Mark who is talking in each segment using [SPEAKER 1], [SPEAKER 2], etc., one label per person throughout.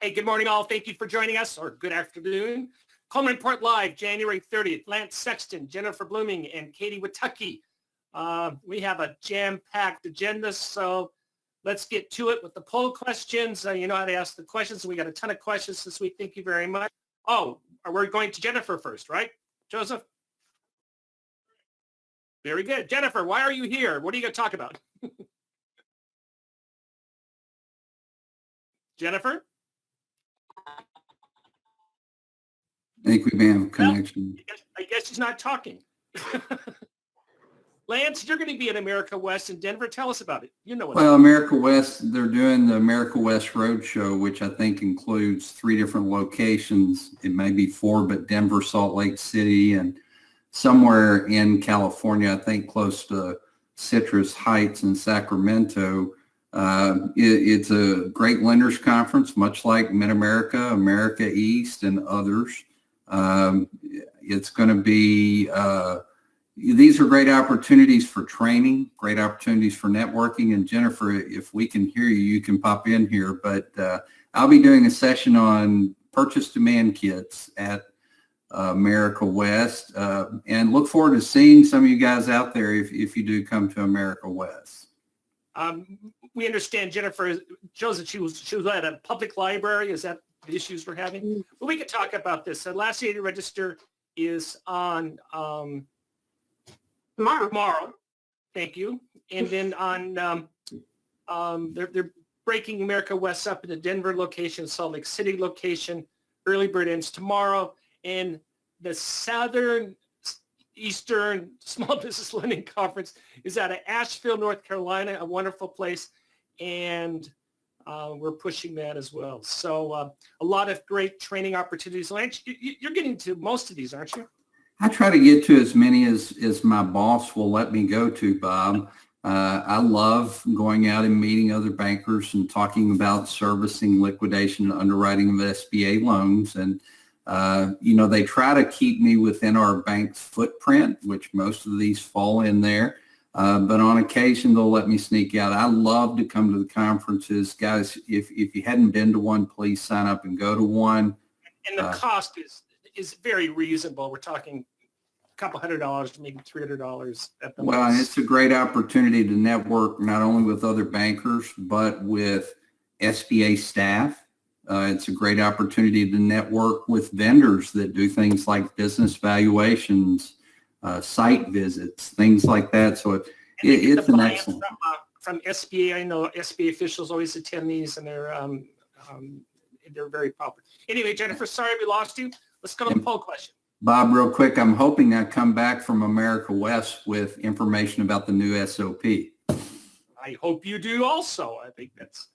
[SPEAKER 1] Hey, good morning, all. Thank you for joining us, or good afternoon. Coleman Report Live, January 30th. Lance Sexton, Jennifer Blooming, and Katie Watucky. We have a jam-packed agenda, so let's get to it with the poll questions. You know how to ask the questions. We got a ton of questions this week. Thank you very much. Oh, we're going to Jennifer first, right, Joseph? Very good. Jennifer, why are you here? What are you going to talk about? Jennifer?
[SPEAKER 2] I think we may have a connection.
[SPEAKER 1] Well, I guess she's not talking. Lance, you're going to be at America West in Denver. Tell us about it. You know what.
[SPEAKER 2] Well, America West, they're doing the America West Roadshow, which I think includes 3 different locations. It may be 4, but Denver, Salt Lake City, and somewhere in California, I think close to Citrus Heights in Sacramento. It's a great lenders conference, much like Mid-America, America East, and others. It's going to be, these are great opportunities for training, great opportunities for networking. And Jennifer, if we can hear you, you can pop in here. But I'll be doing a session on purchase demand kits at America West, and look forward to seeing some of you guys out there if you do come to America West.
[SPEAKER 1] We understand, Jennifer, Joseph, she was at a public library. Is that the issues we're having? Well, we could talk about this. The last day to register is on tomorrow. Thank you. And then on they're breaking America West up into Denver location, Salt Lake City location. Early bird ends tomorrow, and the Southern Eastern Small Business Lending Conference is out of Asheville, North Carolina, a wonderful place, and we're pushing that as well. So a lot of great training opportunities. Lance, you're getting to most of these, aren't you?
[SPEAKER 2] I try to get to as many as my boss will let me go to, Bob. I love going out and meeting other bankers and talking about servicing, liquidation, and underwriting of SBA loans. And they try to keep me within our bank's footprint, which most of these fall in there. But on occasion, they'll let me sneak out. I love to come to the conferences. Guys, if you hadn't been to one, please sign up and go to one.
[SPEAKER 1] And the cost is very reasonable. We're talking a couple $100 to maybe $300 at the most.
[SPEAKER 2] Well, it's a great opportunity to network not only with other bankers, but with SBA staff. It's a great opportunity to network with vendors that do things like business valuations, site visits, things like that. So it's an excellent.
[SPEAKER 1] From SBA, I know SBA officials always attend these, and they're very popular. Anyway, Jennifer, sorry we lost you. Let's go to the poll question.
[SPEAKER 2] Bob, real quick, I'm hoping I come back from America West with information about the new SOP.
[SPEAKER 1] I hope you do also. I think that's,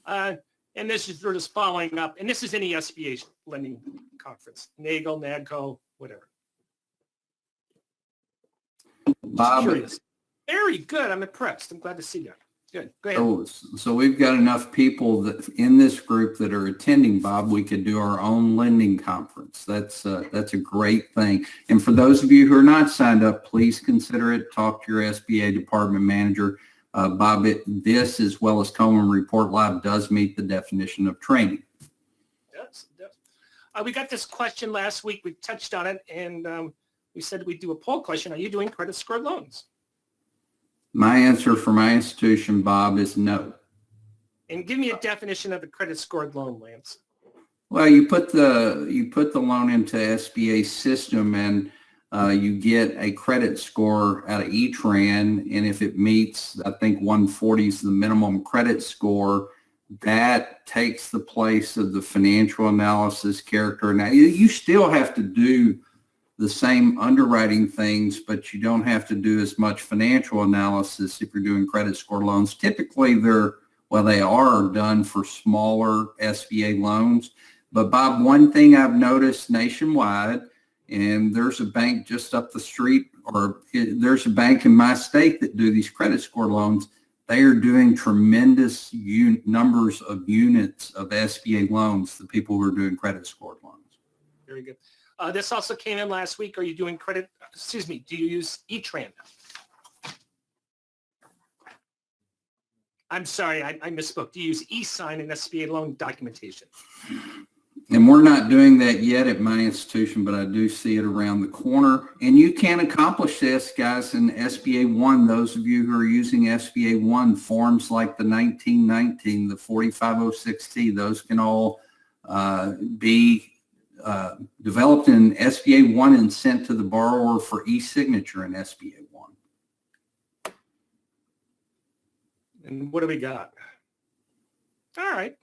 [SPEAKER 1] and this is, we're just following up, and this is any SBA lending conference, NAGL, NAGCO, whatever.
[SPEAKER 2] Bob,
[SPEAKER 1] very good. I'm impressed. I'm glad to see that. Good. Go ahead.
[SPEAKER 2] So we've got enough people that in this group that are attending, Bob. We could do our own lending conference. That's a great thing. And for those of you who are not signed up, please consider it. Talk to your SBA department manager. Bob, this as well as Coleman Report Live does meet the definition of training.
[SPEAKER 1] It does. We got this question last week. We touched on it, and we said we'd do a poll question. Are you doing credit scored loans?
[SPEAKER 2] My answer for my institution, Bob, is no.
[SPEAKER 1] And give me a definition of a credit scored loan, Lance.
[SPEAKER 2] Well, you put the loan into SBA system, and you get a credit score out of E-Tran, and if it meets, I think 140 is the minimum credit score, that takes the place of the financial analysis character. Now, you still have to do the same underwriting things, but you don't have to do as much financial analysis if you're doing credit score loans. Typically, they are done for smaller SBA loans. But Bob, one thing I've noticed nationwide, and there's a bank just up the street, or there's a bank in my state that do these credit score loans. They are doing tremendous numbers of units of SBA loans, the people who are doing credit scored loans.
[SPEAKER 1] Very good. This also came in last week. Are you doing do you use E-Tran? I'm sorry, I misspoke. To use e-sign in SBA loan documentation.
[SPEAKER 2] And we're not doing that yet at my institution, but I do see it around the corner. And you can accomplish this, guys, in SBA 1. Those of you who are using SBA 1, forms like the 1919, the 4506T, those can all be developed in SBA 1 and sent to the borrower for e-signature in SBA 1.
[SPEAKER 1] And what do we got? All right.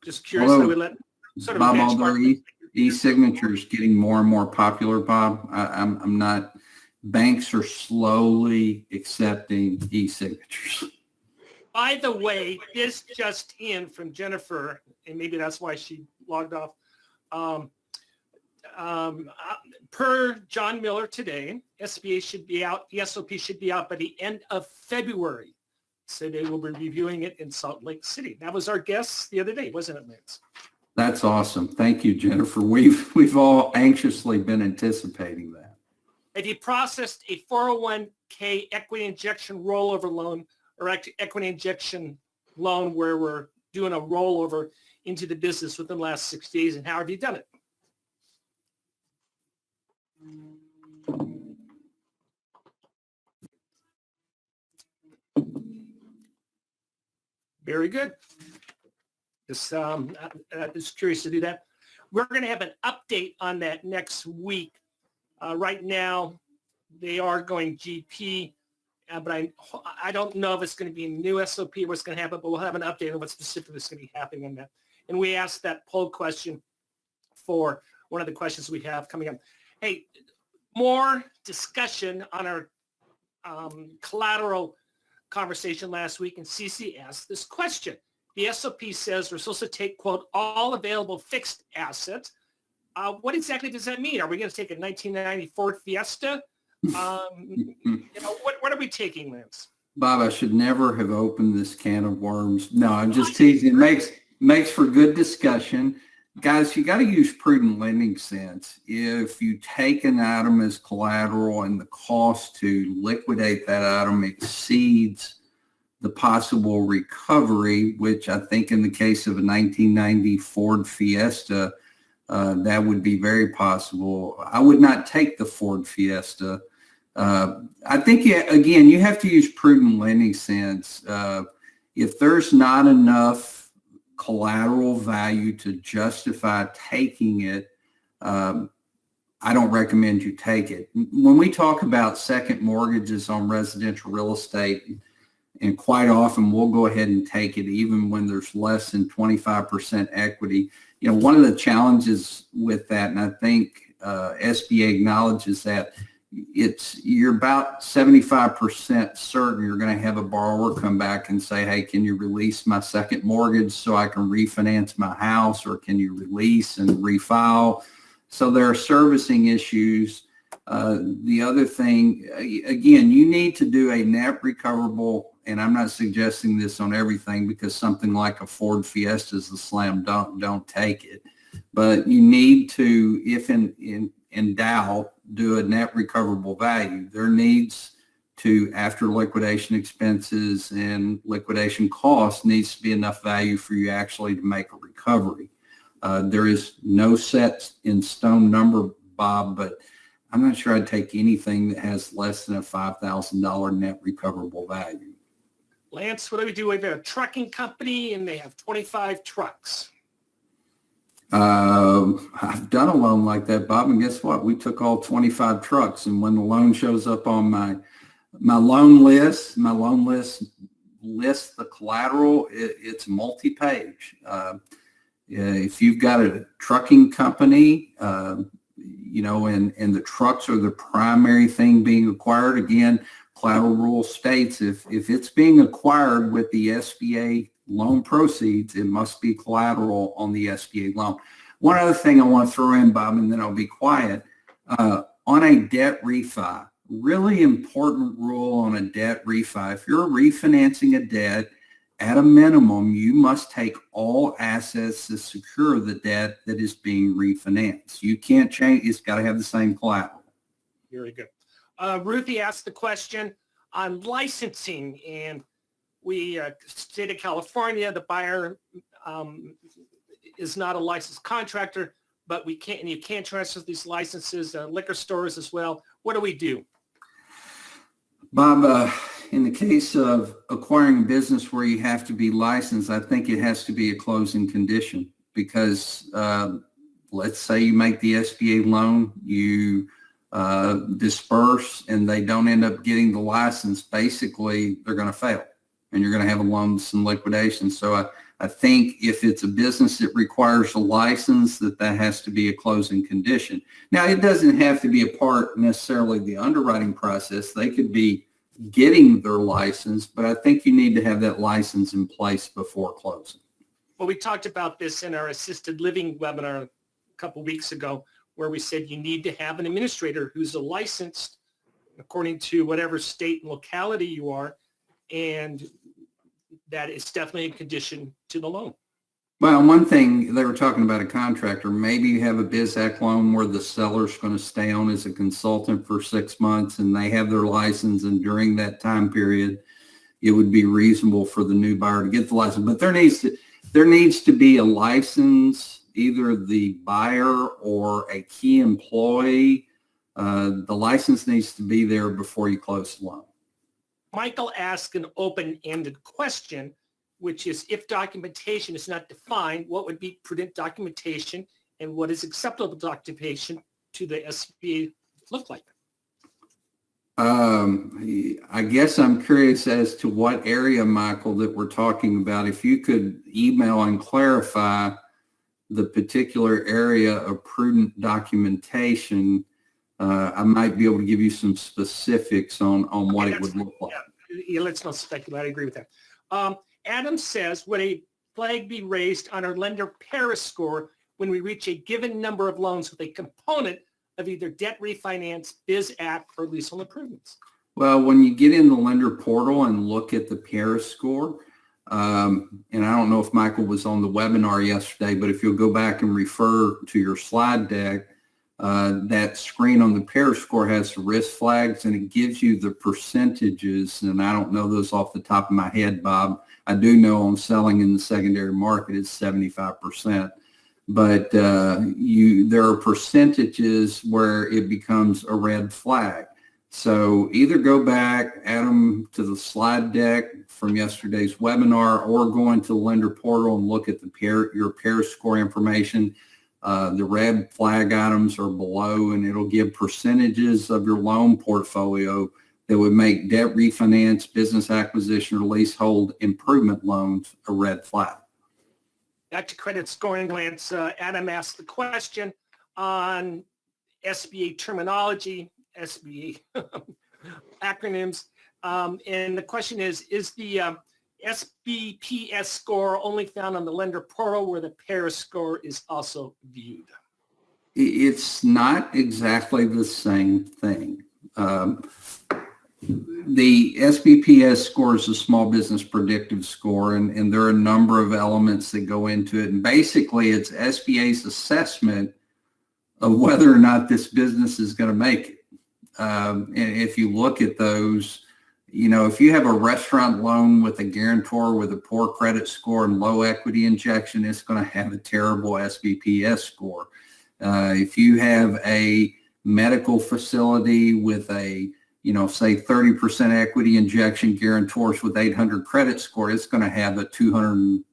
[SPEAKER 1] Just curious how we let sort of
[SPEAKER 2] Bob,
[SPEAKER 1] benchmark
[SPEAKER 2] although e-signature is getting more and more popular, Bob, I'm not, banks are slowly accepting e-signatures. By
[SPEAKER 1] the way, this just in from Jennifer, and maybe that's why she logged off. Per John Miller today, SBA should be out, the SOP should be out by the end of February. So they will be reviewing it in Salt Lake City. That was our guess the other day, wasn't it, Lance?
[SPEAKER 2] That's awesome. Thank you, Jennifer. We've all anxiously been anticipating that.
[SPEAKER 1] If you processed a 401k equity injection rollover loan or equity injection loan where we're doing a rollover into the business within the last 6 days, and how have you done it? Very good. Just curious to do that. We're going to have an update on that next week. Right now, they are going GP, but I don't know if it's going to be a new SOP or what's going to happen, but we'll have an update on what specifically is going to be happening on that. And we asked that poll question for one of the questions we have coming up. Hey, more discussion on our collateral conversation last week, and CC asked this question. The SOP says we're supposed to take, quote, all available fixed assets. What exactly does that mean? Are we going to take a 1990 Ford Fiesta? What are we taking, Lance?
[SPEAKER 2] Bob, I should never have opened this can of worms. No, I'm just teasing. It makes for good discussion. Guys, you got to use prudent lending sense. If you take an item as collateral and the cost to liquidate that item exceeds the possible recovery, which I think in the case of a 1990 Ford Fiesta, that would be very possible. I would not take the Ford Fiesta. I think, again, you have to use prudent lending sense. If there's not enough collateral value to justify taking it, I don't recommend you take it. When we talk about second mortgages on residential real estate, and quite often we'll go ahead and take it even when there's less than 25% equity. You know, one of the challenges with that, and I think SBA acknowledges that, you're about 75% certain you're going to have a borrower come back and say, hey, can you release my second mortgage so I can refinance my house, or can you release and refile? So there are servicing issues. The other thing, again, you need to do a net recoverable, and I'm not suggesting this on everything because something like a Ford Fiesta is a slam dunk, don't take it. But you need to, if in doubt, do a net recoverable value. There needs to, after liquidation expenses and liquidation costs, needs to be enough value for you actually to make a recovery. There is no set in stone number, Bob, but I'm not sure I'd take anything that has less than a $5,000 net recoverable value.
[SPEAKER 1] Lance, what do we do? We have a trucking company and they have 25 trucks.
[SPEAKER 2] I've done a loan like that, Bob, and guess what? We took all 25 trucks, and when the loan shows up on my loan list lists the collateral. It's multi-page. If you've got a trucking company, and the trucks are the primary thing being acquired, again, collateral rule states if it's being acquired with the SBA loan proceeds, it must be collateral on the SBA loan. One other thing I want to throw in, Bob, and then I'll be quiet. On a debt refi, really important rule on a debt refi. If you're refinancing a debt, at a minimum, you must take all assets to secure the debt that is being refinanced. You can't change. It's got to have the same collateral.
[SPEAKER 1] Very good. Ruthie asked the question, on licensing, and we, state of California, the buyer is not a licensed contractor, but you can't transfer these licenses, liquor stores as well. What do we do?
[SPEAKER 2] Bob, in the case of acquiring a business where you have to be licensed, I think it has to be a closing condition because let's say you make the SBA loan, you disperse, and they don't end up getting the license. Basically, they're going to fail, and you're going to have a loan that's in liquidation. So I think if it's a business that requires a license, that has to be a closing condition. Now, it doesn't have to be a part necessarily of the underwriting process. They could be getting their license, but I think you need to have that license in place before closing.
[SPEAKER 1] Well, we talked about this in our assisted living webinar a couple weeks ago, where we said you need to have an administrator who's a licensed according to whatever state and locality you are, and that is definitely a condition to the loan.
[SPEAKER 2] Well, one thing, they were talking about a contractor. Maybe you have a Biz Act loan where the seller's going to stay on as a consultant for 6 months and they have their license, and during that time period, it would be reasonable for the new buyer to get the license. But there needs to be a license, either the buyer or a key employee. The license needs to be there before you close the loan.
[SPEAKER 1] Michael asked an open-ended question, which is, if documentation is not defined, what would be prudent documentation and what is acceptable documentation to the SBA look like?
[SPEAKER 2] I guess I'm curious as to what area, Michael, that we're talking about. If you could email and clarify the particular area of prudent documentation, I might be able to give you some specifics on what it would look like.
[SPEAKER 1] Yeah, let's not speculate. I agree with that. Adam says, would a flag be raised on our lender Paris score when we reach a given number of loans with a component of either debt refinance, Biz Act, or leasehold improvements?
[SPEAKER 2] Well, when you get in the lender portal and look at the Paris score, and I don't know if Michael was on the webinar yesterday, but if you'll go back and refer to your slide deck, that screen on the Paris score has the risk flags, and it gives you the percentages. And I don't know those off the top of my head, Bob. I do know on selling in the secondary market, it's 75%. But there are percentages where it becomes a red flag. So either go back, Adam, to the slide deck from yesterday's webinar, or go into the lender portal and look at your Paris score information. The red flag items are below, and it'll give percentages of your loan portfolio that would make debt refinance, business acquisition, or leasehold improvement loans a red flag.
[SPEAKER 1] Back to credit scoring glance, Adam asked the question on SBA terminology, SBA acronyms, and the question is the SBPS score only found on the lender portal where the Paris score is also viewed?
[SPEAKER 2] It's not exactly the same thing. The SBPS score is a small business predictive score, and there are a number of elements that go into it. And basically, it's SBA's assessment of whether or not this business is going to make it. And if you look at those, if you have a restaurant loan with a guarantor with a poor credit score and low equity injection, it's going to have a terrible SBPS score. If you have a medical facility with a say 30% equity injection, guarantors with 800 credit score, it's going to have a 200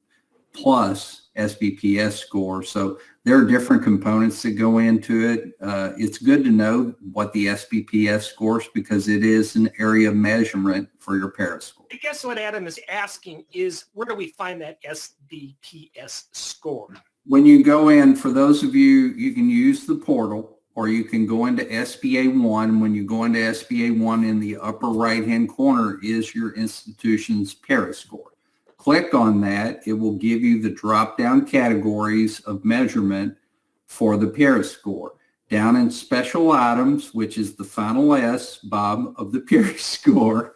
[SPEAKER 2] plus SBPS score. So there are different components that go into it. It's good to know what the SBPS scores, because it is an area of measurement for your Paris score.
[SPEAKER 1] I guess what Adam is asking is, where do we find that SBPS score?
[SPEAKER 2] When you go in, for those of you, you can use the portal, or you can go into SBA 1. When you go into SBA 1, in the upper right-hand corner is your institution's Paris score. Click on that. It will give you the drop-down categories of measurement for the Paris score. Down in special items, which is the final S, Bob, of the Paris score,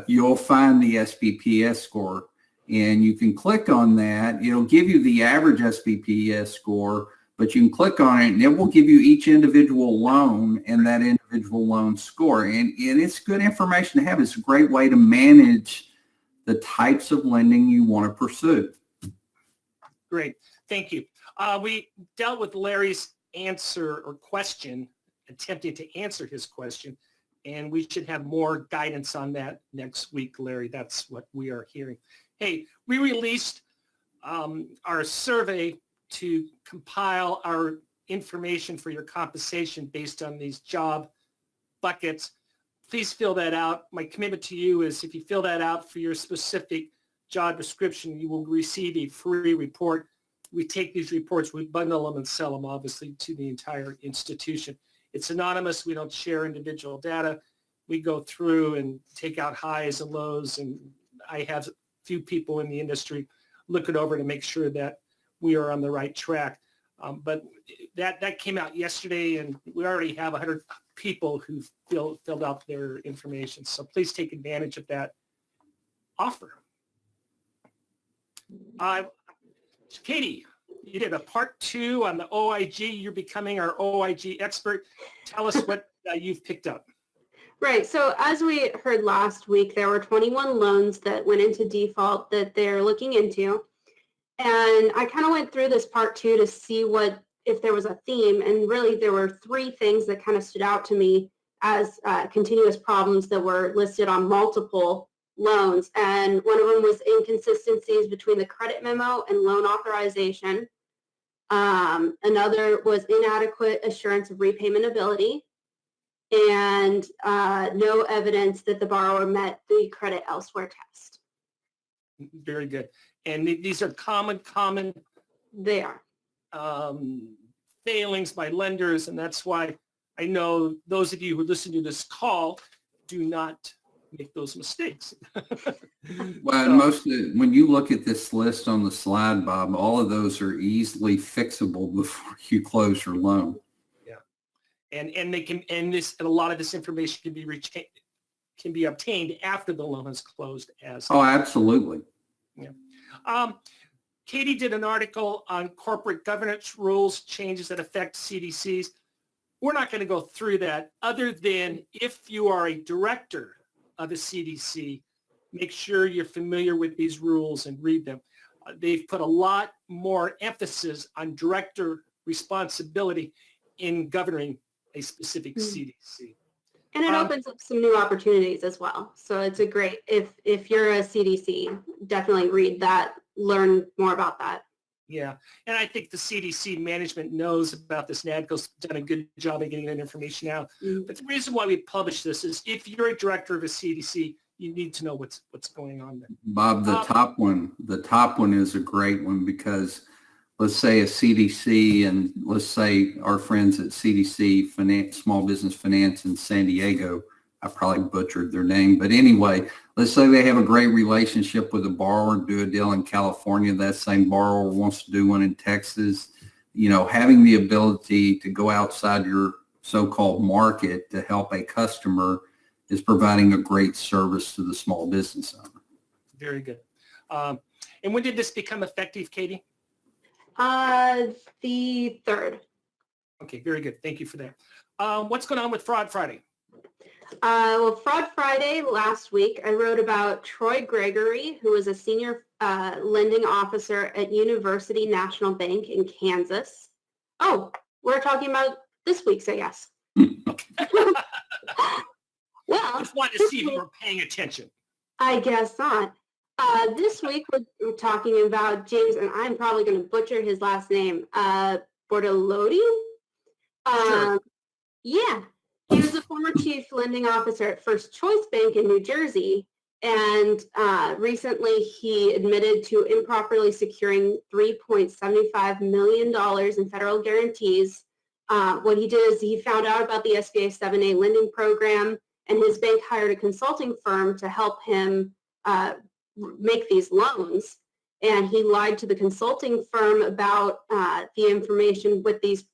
[SPEAKER 2] you'll find the SBPS score. And you can click on that. It'll give you the average SBPS score, but you can click on it and it will give you each individual loan and that individual loan score. And it's good information to have. It's a great way to manage the types of lending you want to pursue.
[SPEAKER 1] Great. Thank you. We dealt with Larry's answer or question, attempting to answer his question, and we should have more guidance on that next week, Larry. That's what we are hearing. Hey, we released our survey to compile our information for your compensation based on these job buckets. Please fill that out. My commitment to you is if you fill that out for your specific job description, you will receive a free report. We take these reports, we bundle them and sell them, obviously, to the entire institution. It's anonymous. We don't share individual data. We go through and take out highs and lows, and I have a few people in the industry look it over to make sure that we are on the right track. But that came out yesterday, and we already have 100 people who filled out their information. So please take advantage of that offer. Katie, you did a part 2 on the OIG. You're becoming our OIG expert. Tell us what you've picked up.
[SPEAKER 3] Right. So as we heard last week, there were 21 loans that went into default that they're looking into. And I kind of went through this part 2 to see if there was a theme. And really, there were 3 things that kind of stood out to me as continuous problems that were listed on multiple loans. And one of them was inconsistencies between the credit memo and loan authorization. Another was inadequate assurance of repayment ability, and no evidence that the borrower met the credit elsewhere test.
[SPEAKER 1] Very good. And these are common
[SPEAKER 3] They are.
[SPEAKER 1] failings by lenders, and that's why I know those of you who listen to this call do not make those mistakes.
[SPEAKER 2] Well, when you look at this list on the slide, Bob, all of those are easily fixable before you close your loan.
[SPEAKER 1] Yeah, and they can, and a lot of this information can be obtained after the loan is closed.
[SPEAKER 2] Oh, absolutely.
[SPEAKER 1] Yeah. Katie did an article on corporate governance rules changes that affect CDCs. We're not going to go through that, other than if you are a director of a CDC, make sure you're familiar with these rules and read them. They've put a lot more emphasis on director responsibility in governing a specific CDC.
[SPEAKER 3] And it opens up some new opportunities as well. So it's a great, if you're a CDC, definitely read that, learn more about that.
[SPEAKER 1] Yeah, and I think the CDC management knows about this. NADCO's done a good job of getting that information out. But the reason why we publish this is if you're a director of a CDC, you need to know what's going on there.
[SPEAKER 2] Bob, the top one is a great one, because let's say a CDC, and let's say our friends at CDC Finance, Small Business Finance in San Diego, I probably butchered their name, but anyway, let's say they have a great relationship with a borrower, do a deal in California, that same borrower wants to do one in Texas. You know, having the ability to go outside your so-called market to help a customer is providing a great service to the small business owner. Very
[SPEAKER 1] good. And when did this become effective, Katie?
[SPEAKER 3] The 3rd.
[SPEAKER 1] Okay, very good. Thank you for that. What's going on with Fraud Friday?
[SPEAKER 3] Well, Fraud Friday last week, I wrote about Troy Gregory, who was a senior lending officer at University National Bank in Kansas. Oh, we're talking about this week's, I guess. Well,
[SPEAKER 1] just wanted to see if you were paying attention.
[SPEAKER 3] I guess not. This week we're talking about James, and I'm probably going to butcher his last name, Bortolotti.
[SPEAKER 1] Sure.
[SPEAKER 3] Yeah. He was a former chief lending officer at First Choice Bank in New Jersey, and recently he admitted to improperly securing $3.75 million in federal guarantees. What he did is he found out about the SBA 7A lending program, and his bank hired a consulting firm to help him make these loans. And he lied to the consulting firm about the information with this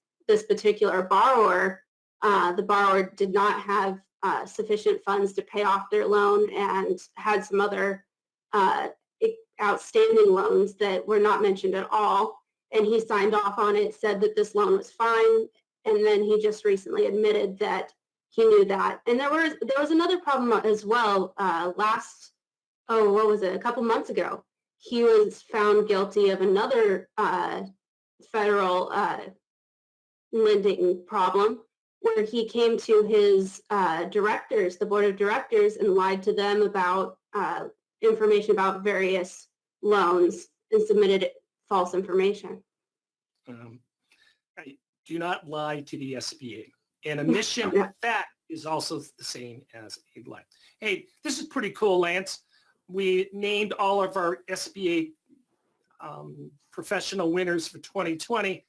[SPEAKER 3] particular borrower. The borrower did not have sufficient funds to pay off their loan and had some other outstanding loans that were not mentioned at all. and he signed off on it, said that this loan was fine, and then he just recently admitted that he knew that. And there was another problem as well. What was it? A couple months ago, he was found guilty of another federal lending problem, where he came to his directors, the board of directors, and lied to them about information about various loans and submitted false information.
[SPEAKER 1] Do not lie to the SBA. And omission with that is also the same as a lie. Hey, this is pretty cool, Lance. We named all of our SBA professional winners for 2020,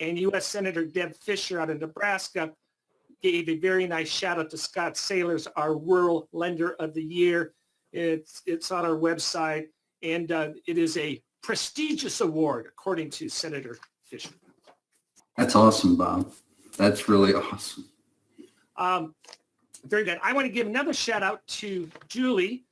[SPEAKER 1] and U.S. Senator Deb Fisher out of Nebraska gave a very nice shout out to Scott Sailors, our Rural Lender of the Year. It's on our website, and it is a prestigious award, according to Senator Fisher.
[SPEAKER 2] That's awesome, Bob. That's really awesome.
[SPEAKER 1] Very good. I want to give another shout out to Julie.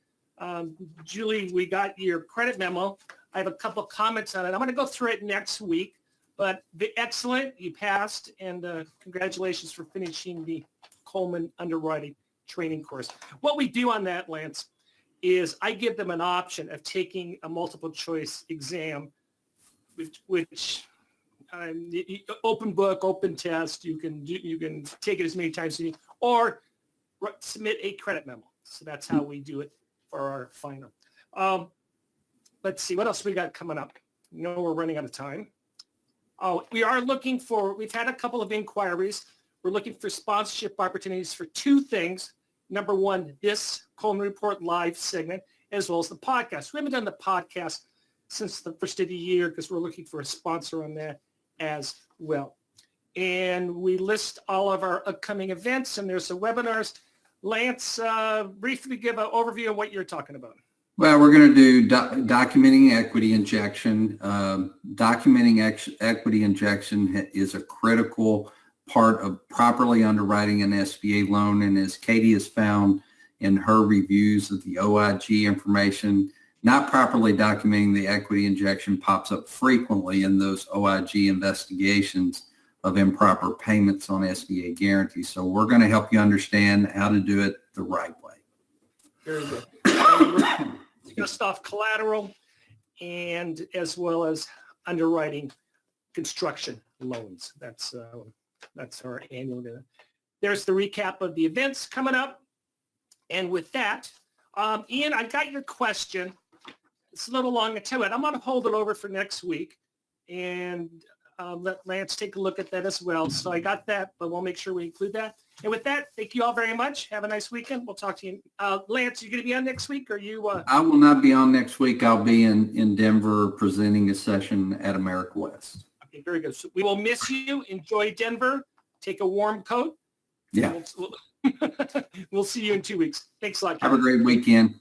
[SPEAKER 1] Julie, we got your credit memo. I have a couple of comments on it. I'm going to go through it next week, but excellent. You passed, and congratulations for finishing the Coleman underwriting training course. What we do on that, Lance, is I give them an option of taking a multiple choice exam, which open book, open test. You can take it as many times as you need, or submit a credit memo. So that's how we do it for our final. Let's see, what else we got coming up? We're running out of time. We are looking for, we've had a couple of inquiries. We're looking for sponsorship opportunities for two things. Number one, this Coleman Report live segment, as well as the podcast. We haven't done the podcast since the first of the year because we're looking for a sponsor on that as well. And we list all of our upcoming events, and there's some webinars. Lance, briefly give an overview of what you're talking about.
[SPEAKER 2] Well, we're going to do documenting equity injection. Documenting equity injection is a critical part of properly underwriting an SBA loan. And as Katie has found in her reviews of the OIG information, not properly documenting the equity injection pops up frequently in those OIG investigations of improper payments on SBA guarantees. So we're going to help you understand how to do it the right way.
[SPEAKER 1] Very good. Just off collateral, and as well as underwriting construction loans. That's our annual. There's the recap of the events coming up. And with that, Ian, I got your question. It's a little long to it. I'm going to hold it over for next week and let Lance take a look at that as well. So I got that, but we'll make sure we include that. And with that, thank you all very much. Have a nice weekend. We'll talk to you. Lance, you going to be on next week, or you?
[SPEAKER 2] I will not be on next week. I'll be in Denver presenting a session at America West.
[SPEAKER 1] Okay, very good. So we will miss you. Enjoy Denver. Take a warm coat.
[SPEAKER 2] Yeah.
[SPEAKER 1] We'll see you in 2 weeks. Thanks a lot.
[SPEAKER 2] Have a great weekend.